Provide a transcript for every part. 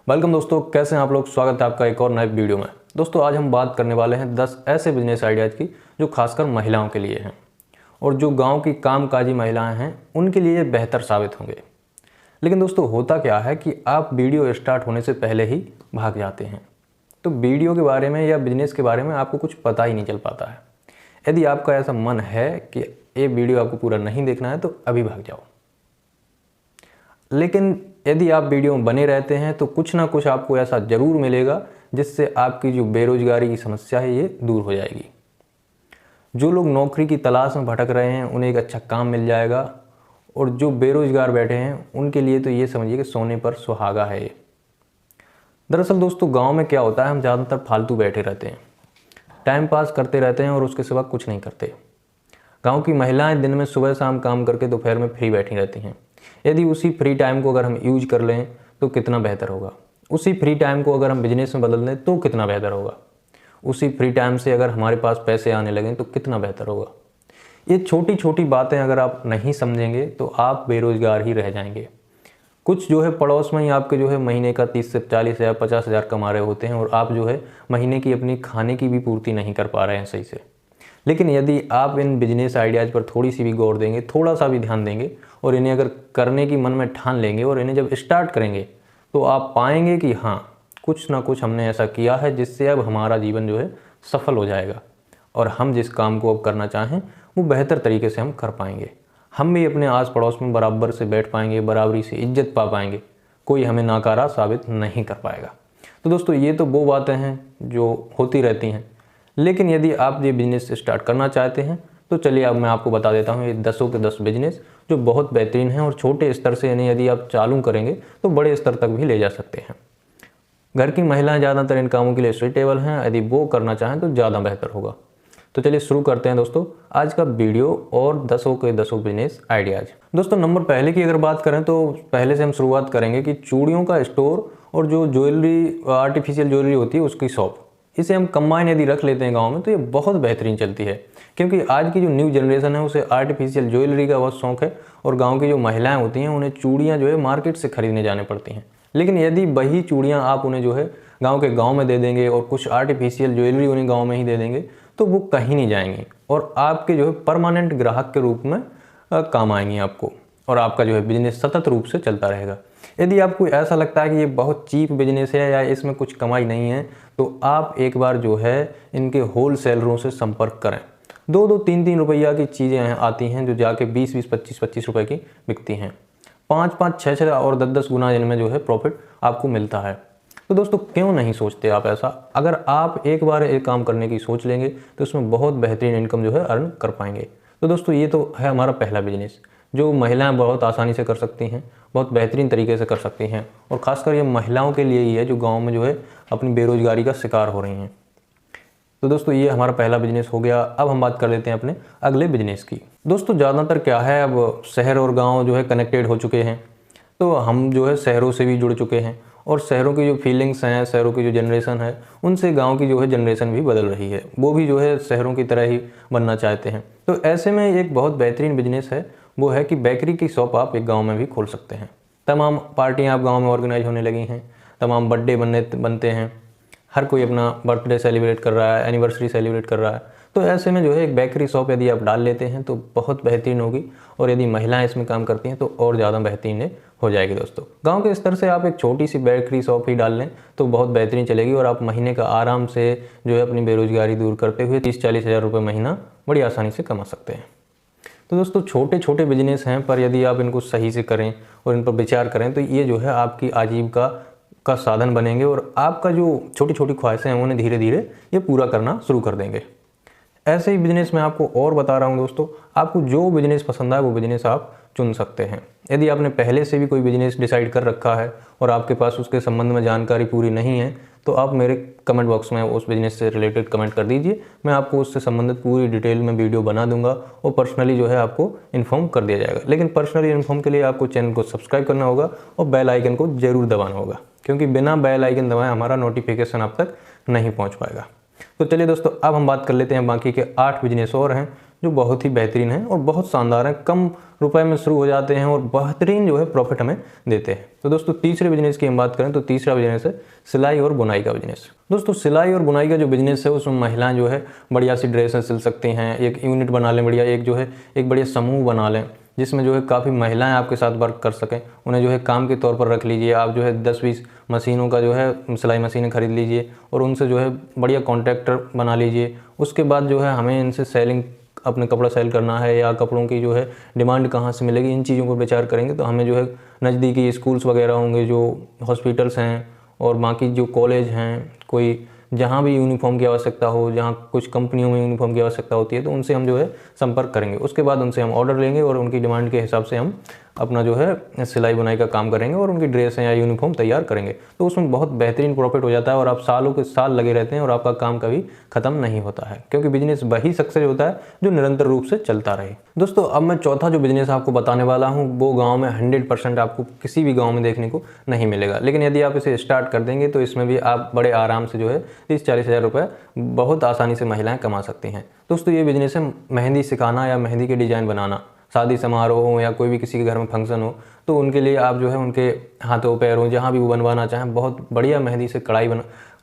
Welcome दोस्तों, कैसे हैं आप लोग। स्वागत है आपका एक और नए वीडियो में। दोस्तों आज हम बात करने वाले हैं 10 ऐसे बिजनेस आइडियाज़ की जो खासकर महिलाओं के लिए हैं और जो गांव की कामकाजी महिलाएं हैं उनके लिए बेहतर साबित होंगे। लेकिन दोस्तों होता क्या है कि आप वीडियो स्टार्ट होने से पहले ही भाग जाते हैं, तो वीडियो के बारे में या बिजनेस के बारे में आपको कुछ पता ही नहीं चल पाता है। यदि आपका ऐसा मन है कि ये वीडियो आपको पूरा नहीं देखना है तो अभी भाग जाओ। लेकिन यदि आप वीडियो में बने रहते हैं तो कुछ ना कुछ आपको ऐसा ज़रूर मिलेगा जिससे आपकी जो बेरोजगारी की समस्या है ये दूर हो जाएगी। जो लोग नौकरी की तलाश में भटक रहे हैं उन्हें एक अच्छा काम मिल जाएगा और जो बेरोजगार बैठे हैं उनके लिए तो ये समझिए कि सोने पर सुहागा है ये। दरअसल दोस्तों गांव में क्या होता है, हम ज़्यादातर फालतू बैठे रहते हैं, टाइम पास करते रहते हैं और उसके सिवा कुछ नहीं करते। गांव की महिलाएं दिन में सुबह शाम काम करके दोपहर में फ्री बैठी रहती हैं। यदि उसी फ्री टाइम को अगर हम यूज कर लें तो कितना बेहतर होगा। उसी फ्री टाइम को अगर हम बिजनेस में बदल दें तो कितना बेहतर होगा। उसी फ्री टाइम से अगर हमारे पास पैसे आने लगें तो कितना बेहतर होगा। ये छोटी छोटी बातें अगर आप नहीं समझेंगे तो आप बेरोजगार ही रह जाएंगे। कुछ जो है पड़ोस में ही आपके जो है महीने का 30 से 40 हज़ार 50 हज़ार कमा रहे होते हैं और आप जो है महीने की अपनी खाने की भी पूर्ति नहीं कर पा रहे हैं सही से। लेकिन यदि आप इन बिजनेस आइडियाज़ पर थोड़ी सी भी गौर देंगे, थोड़ा सा भी ध्यान देंगे और इन्हें अगर करने की मन में ठान लेंगे और इन्हें जब स्टार्ट करेंगे तो आप पाएंगे कि हाँ, कुछ ना कुछ हमने ऐसा किया है जिससे अब हमारा जीवन जो है सफल हो जाएगा और हम जिस काम को अब करना चाहें वो बेहतर तरीके से हम कर पाएंगे। हम भी अपने आस पड़ोस में बराबर से बैठ पाएंगे, बराबरी से इज्जत पा पाएंगे, कोई हमें नाकारा साबित नहीं कर पाएगा। तो दोस्तों ये तो वो बातें हैं जो होती रहती हैं। लेकिन यदि आप ये बिजनेस स्टार्ट करना चाहते हैं तो चलिए अब मैं आपको बता देता हूँ ये 10 के 10 बिजनेस जो बहुत बेहतरीन हैं और छोटे स्तर से इन्हें यदि आप चालू करेंगे तो बड़े स्तर तक भी ले जा सकते हैं। घर की महिलाएं ज़्यादातर इन कामों के लिए सुइटेबल हैं, यदि वो करना चाहें तो ज़्यादा बेहतर होगा। तो चलिए शुरू करते हैं दोस्तों आज का वीडियो और 10 के 10 बिजनेस आइडियाज़। दोस्तों नंबर पहले की अगर बात करें तो पहले से हम शुरुआत करेंगे कि चूड़ियों का स्टोर और जो ज्वेलरी आर्टिफिशियल ज्वेलरी होती है उसकी शॉप, इसे हम कंबाइन यदि रख लेते हैं गांव में तो ये बहुत बेहतरीन चलती है। क्योंकि आज की जो न्यू जनरेशन है उसे आर्टिफिशियल ज्वेलरी का बहुत शौक है और गांव की जो महिलाएं होती हैं उन्हें चूड़ियां जो है मार्केट से खरीदने जाने पड़ती हैं। लेकिन यदि वही चूड़ियां आप उन्हें जो है गांव में दे देंगे और कुछ आर्टिफिशियल ज्वेलरी उन्हें गाँव में ही दे देंगे तो वो कहीं नहीं जाएंगी और आपके जो है परमानेंट ग्राहक के रूप में काम आएंगी आपको और आपका जो है बिजनेस सतत रूप से चलता रहेगा। यदि आपको ऐसा लगता है कि ये बहुत चीप बिजनेस है या इसमें कुछ कमाई नहीं है तो आप एक बार जो है इनके होल सेलरों से संपर्क करें। 2-2, 3-3 रुपया की चीज़ें आती हैं जो जाके 20-20, 25-25 रुपए की बिकती हैं। 5-5, 6-6 और 10-10 गुना इनमें जो है प्रॉफिट आपको मिलता है। तो दोस्तों क्यों नहीं सोचते आप ऐसा। अगर आप एक बार एक काम करने की सोच लेंगे तो उसमें बहुत बेहतरीन इनकम जो है अर्न कर पाएंगे। तो दोस्तों ये तो है हमारा पहला बिजनेस जो महिलाएं बहुत आसानी से कर सकती हैं, बहुत बेहतरीन तरीके से कर सकती हैं और ख़ासकर ये महिलाओं के लिए ही है जो गांव में जो है अपनी बेरोजगारी का शिकार हो रही हैं। तो दोस्तों ये हमारा पहला बिजनेस हो गया। अब हम बात कर लेते हैं अपने अगले बिजनेस की। दोस्तों ज़्यादातर क्या है, अब शहर और गाँव जो है कनेक्टेड हो चुके हैं, तो हम जो है शहरों से भी जुड़ चुके हैं और शहरों की जो फीलिंग्स हैं, शहरों की जो जनरेशन है उनसे गांव की जो है जनरेशन भी बदल रही है। वो भी जो है शहरों की तरह ही बनना चाहते हैं। तो ऐसे में एक बहुत बेहतरीन बिजनेस है, वो है कि बेकरी की शॉप आप एक गांव में भी खोल सकते हैं। तमाम पार्टियां आप गांव में ऑर्गेनाइज होने लगी हैं, तमाम बर्थडे बनते हैं, हर कोई अपना बर्थडे सेलिब्रेट कर रहा है, एनिवर्सरी सेलिब्रेट कर रहा है। तो ऐसे में जो है एक बेकरी शॉप यदि आप डाल लेते हैं तो बहुत बेहतरीन होगी और यदि महिलाएं इसमें काम करती हैं तो और ज़्यादा बेहतरीन हो जाएगी। दोस्तों गांव के स्तर से आप एक छोटी सी बेकरी शॉप ही डाल लें तो बहुत बेहतरीन चलेगी और आप महीने का आराम से जो है अपनी बेरोजगारी दूर करते हुए 30-40 हज़ार रुपये महीना बड़ी आसानी से कमा सकते हैं। तो दोस्तों छोटे छोटे बिजनेस हैं पर यदि आप इनको सही से करें और इन पर विचार करें तो ये जो है आपकी आजीविका का साधन बनेंगे और आपका जो छोटी छोटी ख्वाहिशें हैं उन्हें धीरे धीरे ये पूरा करना शुरू कर देंगे। ऐसे ही बिजनेस मैं आपको और बता रहा हूँ दोस्तों, आपको जो बिजनेस पसंद आए वो बिजनेस आप चुन सकते हैं। यदि आपने पहले से भी कोई बिजनेस डिसाइड कर रखा है और आपके पास उसके संबंध में जानकारी पूरी नहीं है तो आप मेरे कमेंट बॉक्स में उस बिजनेस से रिलेटेड कमेंट कर दीजिए, मैं आपको उससे संबंधित पूरी डिटेल में वीडियो बना दूंगा और पर्सनली जो है आपको इन्फॉर्म कर दिया जाएगा। लेकिन पर्सनली इन्फॉर्म के लिए आपको चैनल को सब्सक्राइब करना होगा और बेल आइकन को जरूर दबाना होगा, क्योंकि बिना बेल आइकन दबाए हमारा नोटिफिकेशन आप तक नहीं पहुँच पाएगा। तो चलिए दोस्तों अब हम बात कर लेते हैं बाकी के 8 बिजनेस और हैं जो बहुत ही बेहतरीन है और बहुत शानदार है, कम रुपए में शुरू हो जाते हैं और बेहतरीन जो है प्रॉफिट हमें देते हैं। तो दोस्तों तीसरे बिजनेस की हम बात करें तो तीसरा बिजनेस है सिलाई और बुनाई का बिजनेस। दोस्तों सिलाई और बुनाई का जो बिजनेस है उसमें महिलाएं जो है बढ़िया सी ड्रेसें सिल सकती हैं, एक यूनिट बना लें बढ़िया, एक जो है एक बढ़िया समूह बना लें जिसमें जो है काफ़ी महिलाएं आपके साथ वर्क कर सकें। उन्हें जो है काम के तौर पर रख लीजिए, आप जो है 10-20 मशीनों का जो है सिलाई मशीनें खरीद लीजिए और उनसे जो है बढ़िया कॉन्ट्रैक्टर बना लीजिए। उसके बाद जो है हमें इनसे सेलिंग, अपने कपड़ा सेल करना है या कपड़ों की जो है डिमांड कहाँ से मिलेगी, इन चीज़ों पर विचार करेंगे तो हमें जो है नज़दीकी स्कूल्स वगैरह होंगे, जो हॉस्पिटल्स हैं और बाकी जो कॉलेज हैं, कोई जहाँ भी यूनिफॉर्म की आवश्यकता हो, जहाँ कुछ कंपनियों में यूनिफॉर्म की आवश्यकता होती है तो उनसे हम जो है संपर्क करेंगे। उसके बाद उनसे हम ऑर्डर लेंगे और उनकी डिमांड के हिसाब से हम अपना जो है सिलाई बुनाई का काम करेंगे और उनकी ड्रेस या यूनिफॉर्म तैयार करेंगे। तो उसमें बहुत बेहतरीन प्रॉफिट हो जाता है और आप सालों के साल लगे रहते हैं और आपका काम कभी ख़त्म नहीं होता है, क्योंकि बिजनेस वही सक्सेस होता है जो निरंतर रूप से चलता रहे। दोस्तों अब मैं चौथा जो बिजनेस आपको बताने वाला हूँ वो गाँव में 100% आपको किसी भी गाँव में देखने को नहीं मिलेगा, लेकिन यदि आप इसे स्टार्ट कर देंगे तो इसमें भी आप बड़े आराम से जो है 30-40 हज़ार रुपये बहुत आसानी से महिलाएं कमा सकती हैं। दोस्तों ये बिजनेस है मेहंदी सिखाना या मेहंदी के डिज़ाइन बनाना। शादी समारोह हो या कोई भी किसी के घर में फंक्शन हो तो उनके लिए आप जो है उनके हाथों पैरों जहाँ भी वो बनवाना चाहें बहुत बढ़िया मेहंदी से कढ़ाई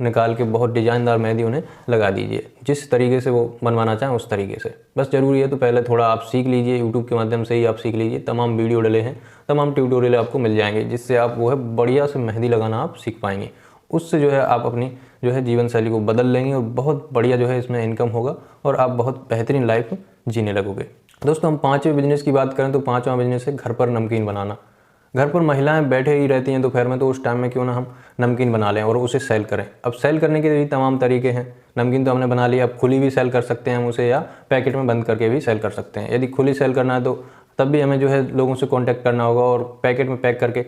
निकाल के बहुत डिज़ाइनदार मेहंदी उन्हें लगा दीजिए, जिस तरीके से वो बनवाना चाहें उस तरीके से। बस ज़रूरी है तो पहले थोड़ा आप सीख लीजिए, यूट्यूब के माध्यम से ही आप सीख लीजिए, तमाम वीडियो डले हैं, तमाम ट्यूटोरियल आपको मिल जाएंगे जिससे आप वो है बढ़िया से मेहंदी लगाना आप सीख पाएंगे। उससे जो है आप अपनी जो है जीवन शैली को बदल लेंगे और बहुत बढ़िया जो है इसमें इनकम होगा और आप बहुत बेहतरीन लाइफ जीने लगोगे। दोस्तों हम पाँचवें बिजनेस की बात करें तो पाँचवां बिजनेस है घर पर नमकीन बनाना। घर पर महिलाएं बैठे ही रहती हैं दोपहर में, तो उस टाइम में क्यों ना हम नमकीन बना लें और उसे सेल करें। अब सेल करने के भी तमाम तरीके हैं। नमकीन तो हमने बना लिया, अब खुली भी सेल कर सकते हैं हम उसे, या पैकेट में बंद करके भी सेल कर सकते हैं। यदि खुली सेल करना है तो तब भी हमें जो है लोगों से कॉन्टैक्ट करना होगा और पैकेट में पैक करके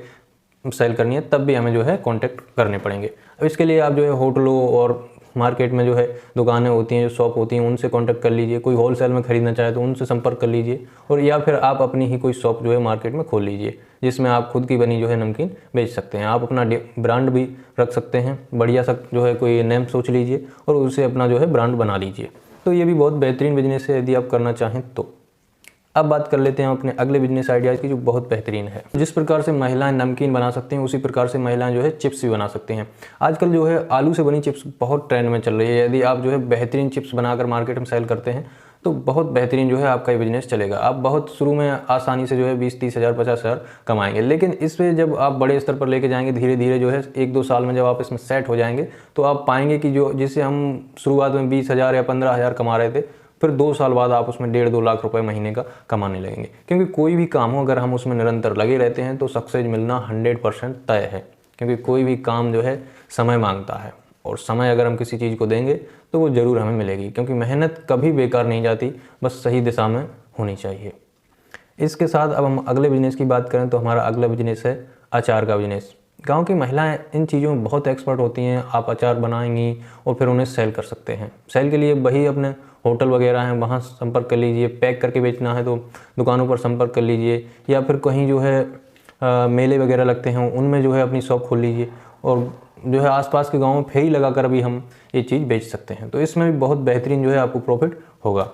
सेल करनी है तब भी हमें जो है कॉन्टैक्ट करने पड़ेंगे। अब इसके लिए आप जो है होटलों और मार्केट में जो है दुकानें होती हैं, जो शॉप होती हैं, उनसे कांटेक्ट कर लीजिए। कोई होलसेल में ख़रीदना चाहे तो उनसे संपर्क कर लीजिए, और या फिर आप अपनी ही कोई शॉप जो है मार्केट में खोल लीजिए जिसमें आप खुद की बनी जो है नमकीन बेच सकते हैं। आप अपना ब्रांड भी रख सकते हैं, बढ़िया सा जो है कोई नेम सोच लीजिए और उसे अपना जो है ब्रांड बना लीजिए। तो ये भी बहुत बेहतरीन बिजनेस है यदि आप करना चाहें तो। अब बात कर लेते हैं अपने अगले बिजनेस आइडियाज़ की जो बहुत बेहतरीन है। जिस प्रकार से महिलाएं नमकीन बना सकती हैं उसी प्रकार से महिलाएं जो है चिप्स भी बना सकती हैं। आजकल जो है आलू से बनी चिप्स बहुत ट्रेंड में चल रही है। यदि आप जो है बेहतरीन चिप्स बनाकर मार्केट में सेल करते हैं तो बहुत बेहतरीन जो है आपका ये बिजनेस चलेगा। आप बहुत शुरू में आसानी से जो है 20-30 हज़ार 50 हज़ार कमाएंगे, लेकिन इस पर जब आप बड़े स्तर पर लेके जाएंगे धीरे धीरे जो है 1-2 साल में जब आप इसमें सेट हो जाएंगे तो आप पाएंगे कि जो जिससे हम शुरुआत में 20 हज़ार या 15 हज़ार कमा रहे थे, फिर 2 साल बाद आप उसमें 1.5-2 लाख रुपए महीने का कमाने लगेंगे। क्योंकि कोई भी काम हो अगर हम उसमें निरंतर लगे रहते हैं तो सक्सेस मिलना 100% तय है। क्योंकि कोई भी काम जो है समय मांगता है और समय अगर हम किसी चीज़ को देंगे तो वो ज़रूर हमें मिलेगी, क्योंकि मेहनत कभी बेकार नहीं जाती, बस सही दिशा में होनी चाहिए। इसके साथ अब हम अगले बिजनेस की बात करें तो हमारा अगला बिजनेस है अचार का बिजनेस। गांव की महिलाएं इन चीज़ों में बहुत एक्सपर्ट होती हैं। आप अचार बनाएंगी और फिर उन्हें सेल कर सकते हैं। सेल के लिए वही अपने होटल वगैरह हैं वहाँ संपर्क कर लीजिए। पैक करके बेचना है तो दुकानों पर संपर्क कर लीजिए, या फिर कहीं जो है मेले वगैरह लगते हैं उनमें जो है अपनी शॉप खोल लीजिए, और जो है आसपास के गाँव में फेरी लगाकर भी हम ये चीज़ बेच सकते हैं। तो इसमें भी बहुत बेहतरीन जो है आपको प्रॉफिट होगा।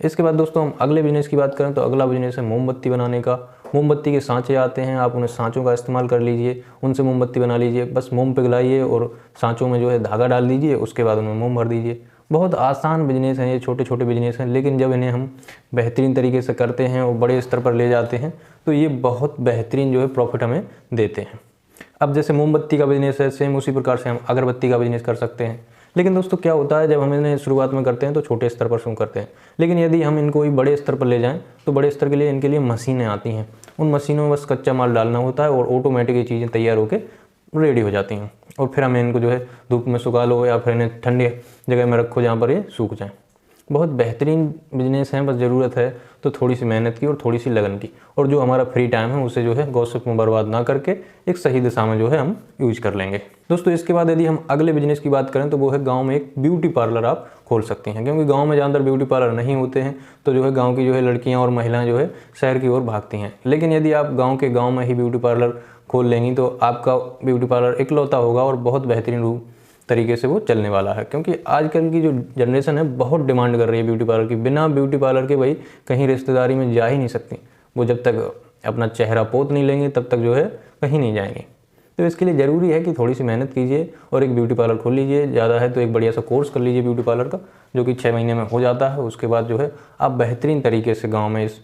इसके बाद दोस्तों हम अगले बिजनेस की बात करें तो अगला बिजनेस है मोमबत्ती बनाने का। मोमबत्ती के सांचे आते हैं, आप उन्हें सांचों का इस्तेमाल कर लीजिए, उनसे मोमबत्ती बना लीजिए। बस मोम पिघलाइए और सांचों में जो है धागा डाल दीजिए, उसके बाद उनमें मोम भर दीजिए। बहुत आसान बिजनेस हैं ये, छोटे छोटे बिजनेस हैं, लेकिन जब इन्हें हम बेहतरीन तरीके से करते हैं और बड़े स्तर पर ले जाते हैं तो ये बहुत बेहतरीन जो है प्रॉफिट हमें देते हैं। अब जैसे मोमबत्ती का बिजनेस है, सेम उसी प्रकार से हम अगरबत्ती का बिजनेस कर सकते हैं। लेकिन दोस्तों क्या होता है, जब हम इन्हें शुरुआत में करते हैं तो छोटे स्तर पर शुरू करते हैं, लेकिन यदि हम इनको भी बड़े स्तर पर ले जाएं तो बड़े स्तर के लिए इनके लिए मशीनें आती हैं। उन मशीनों में बस कच्चा माल डालना होता है और ऑटोमेटिक ये चीज़ें तैयार होकर रेडी हो जाती हैं, और फिर हमें इनको जो है धूप में सुखा लो या फिर इन्हें ठंडी जगह में रखो जहाँ पर ये सूख जाएँ। बहुत बेहतरीन बिजनेस है, बस ज़रूरत है तो थोड़ी सी मेहनत की और थोड़ी सी लगन की, और जो हमारा फ्री टाइम है उसे जो है गॉसिप में बर्बाद ना करके एक सही दिशा में जो है हम यूज कर लेंगे। दोस्तों इसके बाद यदि हम अगले बिजनेस की बात करें तो वो है गांव में एक ब्यूटी पार्लर आप खोल सकते हैं। क्योंकि गांव में ज़्यादातर ब्यूटी पार्लर नहीं होते हैं तो जो है गाँव की जो है लड़कियाँ और महिलाएँ जो है शहर की ओर भागती हैं। लेकिन यदि आप गाँव में ही ब्यूटी पार्लर खोल लेंगी तो आपका ब्यूटी पार्लर इकलौता होगा और बहुत बेहतरीन रूप तरीके से वो चलने वाला है, क्योंकि आजकल की जो जनरेशन है बहुत डिमांड कर रही है ब्यूटी पार्लर की। बिना ब्यूटी पार्लर के भाई कहीं रिश्तेदारी में जा ही नहीं सकती, वो जब तक अपना चेहरा पोत नहीं लेंगे तब तक जो है कहीं नहीं जाएंगे। तो इसके लिए ज़रूरी है कि थोड़ी सी मेहनत कीजिए और एक ब्यूटी पार्लर खोल लीजिए। ज़्यादा है तो एक बढ़िया सा कोर्स कर लीजिए ब्यूटी पार्लर का, जो कि 6 महीने में हो जाता है। उसके बाद जो है आप बेहतरीन तरीके से गाँव में इस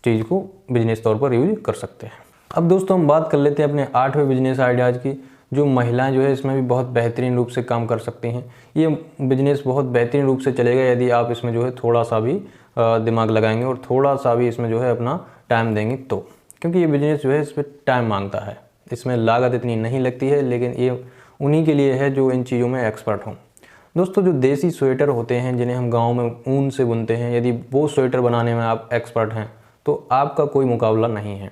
चीज़ को बिजनेस तौर पर यूज कर सकते हैं। अब दोस्तों हम बात कर लेते हैं अपने 8वें बिजनेस आइडियाज़ की। जो महिलाएं जो है इसमें भी बहुत बेहतरीन रूप से काम कर सकती हैं। ये बिजनेस बहुत बेहतरीन रूप से चलेगा यदि आप इसमें जो है थोड़ा सा भी दिमाग लगाएंगे और थोड़ा सा भी इसमें जो है अपना टाइम देंगे तो, क्योंकि ये बिजनेस जो है इस पर टाइम मांगता है। इसमें लागत इतनी नहीं लगती है, लेकिन ये उन्हीं के लिए है जो इन चीज़ों में एक्सपर्ट हों। दोस्तों जो देसी स्वेटर होते हैं जिन्हें हम गाँव में ऊन से बुनते हैं, यदि वो स्वेटर बनाने में आप एक्सपर्ट हैं तो आपका कोई मुकाबला नहीं है।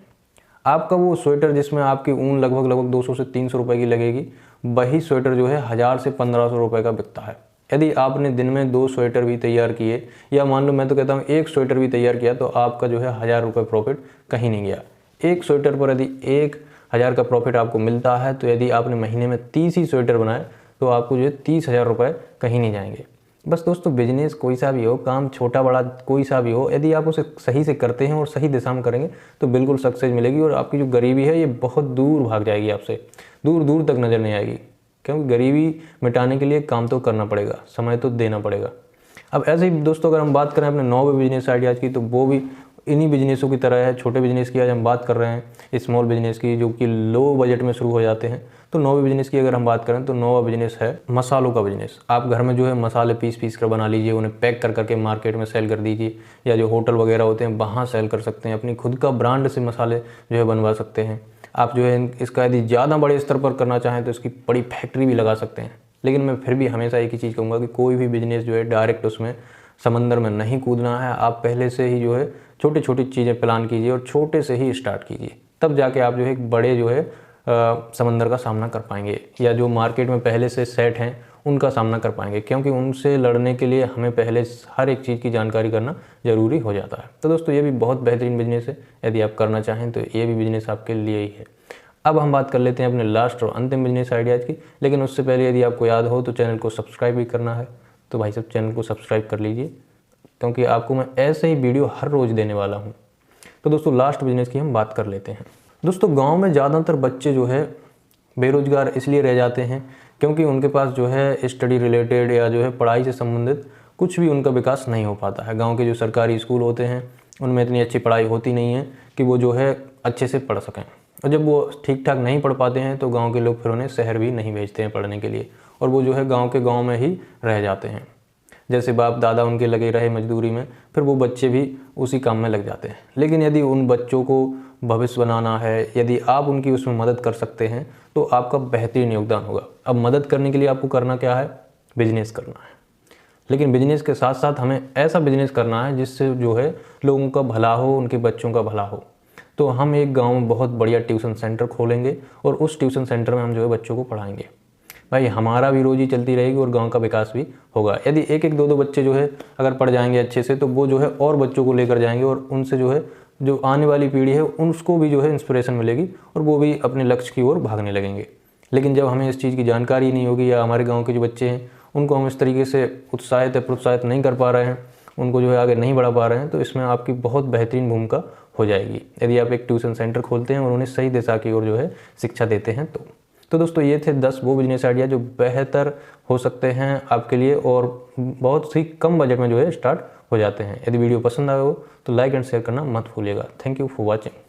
आपका वो स्वेटर जिसमें आपकी ऊन लगभग 200 से 300 रुपए की लगेगी, वही स्वेटर जो है 1000 से 1500 रुपए का बिकता है। यदि आपने दिन में 2 स्वेटर भी तैयार किए, या मान लो मैं तो कहता हूँ 1 स्वेटर भी तैयार किया, तो आपका जो है 1000 रुपये प्रॉफिट कहीं नहीं गया। एक स्वेटर पर यदि 1000 का प्रॉफिट आपको मिलता है, तो यदि आपने महीने में 30 ही स्वेटर बनाए तो आपको जो है 30,000 रुपये कहीं नहीं जाएंगे। बस दोस्तों बिजनेस कोई सा भी हो, काम छोटा बड़ा कोई सा भी हो, यदि आप उसे सही से करते हैं और सही दिशा में करेंगे तो बिल्कुल सक्सेस मिलेगी और आपकी जो गरीबी है ये बहुत दूर भाग जाएगी, आपसे दूर दूर तक नज़र नहीं आएगी। क्योंकि गरीबी मिटाने के लिए काम तो करना पड़ेगा, समय तो देना पड़ेगा। अब ऐसे ही दोस्तों अगर हम बात करें अपने 9वें बिजनेस आइडियाज़ की, तो वो भी इन्हीं बिजनेसों की तरह है। छोटे बिजनेस की आज हम बात कर रहे हैं, स्मॉल बिजनेस की, जो कि लो बजट में शुरू हो जाते हैं। तो 9वें बिजनेस की अगर हम बात करें तो 9वां बिजनेस है मसालों का बिजनेस। आप घर में जो है मसाले पीस कर बना लीजिए, उन्हें पैक कर करके मार्केट में सेल कर दीजिए, या जो होटल वगैरह होते हैं वहाँ सेल कर सकते हैं। अपनी खुद का ब्रांड से मसाले जो है बनवा सकते हैं आप। जो है इसका यदि ज़्यादा बड़े स्तर पर करना चाहें तो इसकी बड़ी फैक्ट्री भी लगा सकते हैं। लेकिन मैं फिर भी हमेशा एक ही चीज़ कहूँगा कि कोई भी बिजनेस जो है डायरेक्ट उसमें समंदर में नहीं कूदना है। आप पहले से ही जो है छोटी छोटी चीज़ें प्लान कीजिए और छोटे से ही स्टार्ट कीजिए, तब जाके आप जो है एक बड़े जो है समंदर का सामना कर पाएंगे, या जो मार्केट में पहले से सेट हैं उनका सामना कर पाएंगे। क्योंकि उनसे लड़ने के लिए हमें पहले हर एक चीज़ की जानकारी करना ज़रूरी हो जाता है। तो दोस्तों ये भी बहुत बेहतरीन बिजनेस है, यदि आप करना चाहें तो ये भी बिजनेस आपके लिए ही है। अब हम बात कर लेते हैं अपने लास्ट और अंतिम बिजनेस आइडियाज़ की, लेकिन उससे पहले यदि आपको याद हो तो चैनल को सब्सक्राइब भी करना है। तो भाई साहब चैनल को सब्सक्राइब कर लीजिए, क्योंकि आपको मैं ऐसे ही वीडियो हर रोज़ देने वाला हूँ। तो दोस्तों लास्ट बिजनेस की हम बात कर लेते हैं। दोस्तों गांव में ज़्यादातर बच्चे जो है बेरोज़गार इसलिए रह जाते हैं क्योंकि उनके पास जो है स्टडी रिलेटेड या जो है पढ़ाई से संबंधित कुछ भी उनका विकास नहीं हो पाता है। गांव के जो सरकारी स्कूल होते हैं उनमें इतनी अच्छी पढ़ाई होती नहीं है कि वो जो है अच्छे से पढ़ सकें, और जब वो ठीक ठाक नहीं पढ़ पाते हैं तो गाँव के लोग फिर उन्हें शहर भी नहीं भेजते हैं पढ़ने के लिए, और वो जो है गाँव में ही रह जाते हैं। जैसे बाप दादा उनके लगे रहे मजदूरी में, फिर वो बच्चे भी उसी काम में लग जाते हैं। लेकिन यदि उन बच्चों को भविष्य बनाना है, यदि आप उनकी उसमें मदद कर सकते हैं तो आपका बेहतरीन योगदान होगा। अब मदद करने के लिए आपको करना क्या है? बिजनेस करना है। लेकिन बिजनेस के साथ साथ हमें ऐसा बिजनेस करना है जिससे जो है लोगों का भला हो, उनके बच्चों का भला हो। तो हम एक गाँव में बहुत बढ़िया ट्यूशन सेंटर खोलेंगे और उस ट्यूशन सेंटर में हम जो है बच्चों को पढ़ाएंगे। भाई हमारा भी रोजी चलती रहेगी और गांव का विकास भी होगा। यदि एक एक दो बच्चे जो है अगर पढ़ जाएंगे अच्छे से, तो वो जो है और बच्चों को लेकर जाएंगे और उनसे जो है जो आने वाली पीढ़ी है उसको भी जो है इंस्पिरेशन मिलेगी और वो भी अपने लक्ष्य की ओर भागने लगेंगे। लेकिन जब हमें इस चीज़ की जानकारी नहीं होगी, या हमारे गाँव के जो बच्चे हैं उनको हम इस तरीके से उत्साहित या प्रोत्साहित नहीं कर पा रहे हैं, उनको जो है आगे नहीं बढ़ा पा रहे हैं, तो इसमें आपकी बहुत बेहतरीन भूमिका हो जाएगी यदि आप एक ट्यूशन सेंटर खोलते हैं और उन्हें सही दिशा की ओर जो है शिक्षा देते हैं। तो दोस्तों ये थे 10 वो बिजनेस आइडिया जो बेहतर हो सकते हैं आपके लिए और बहुत ही कम बजट में जो है स्टार्ट हो जाते हैं। यदि वीडियो पसंद आया हो तो लाइक एंड शेयर करना मत भूलिएगा। Thank you for watching.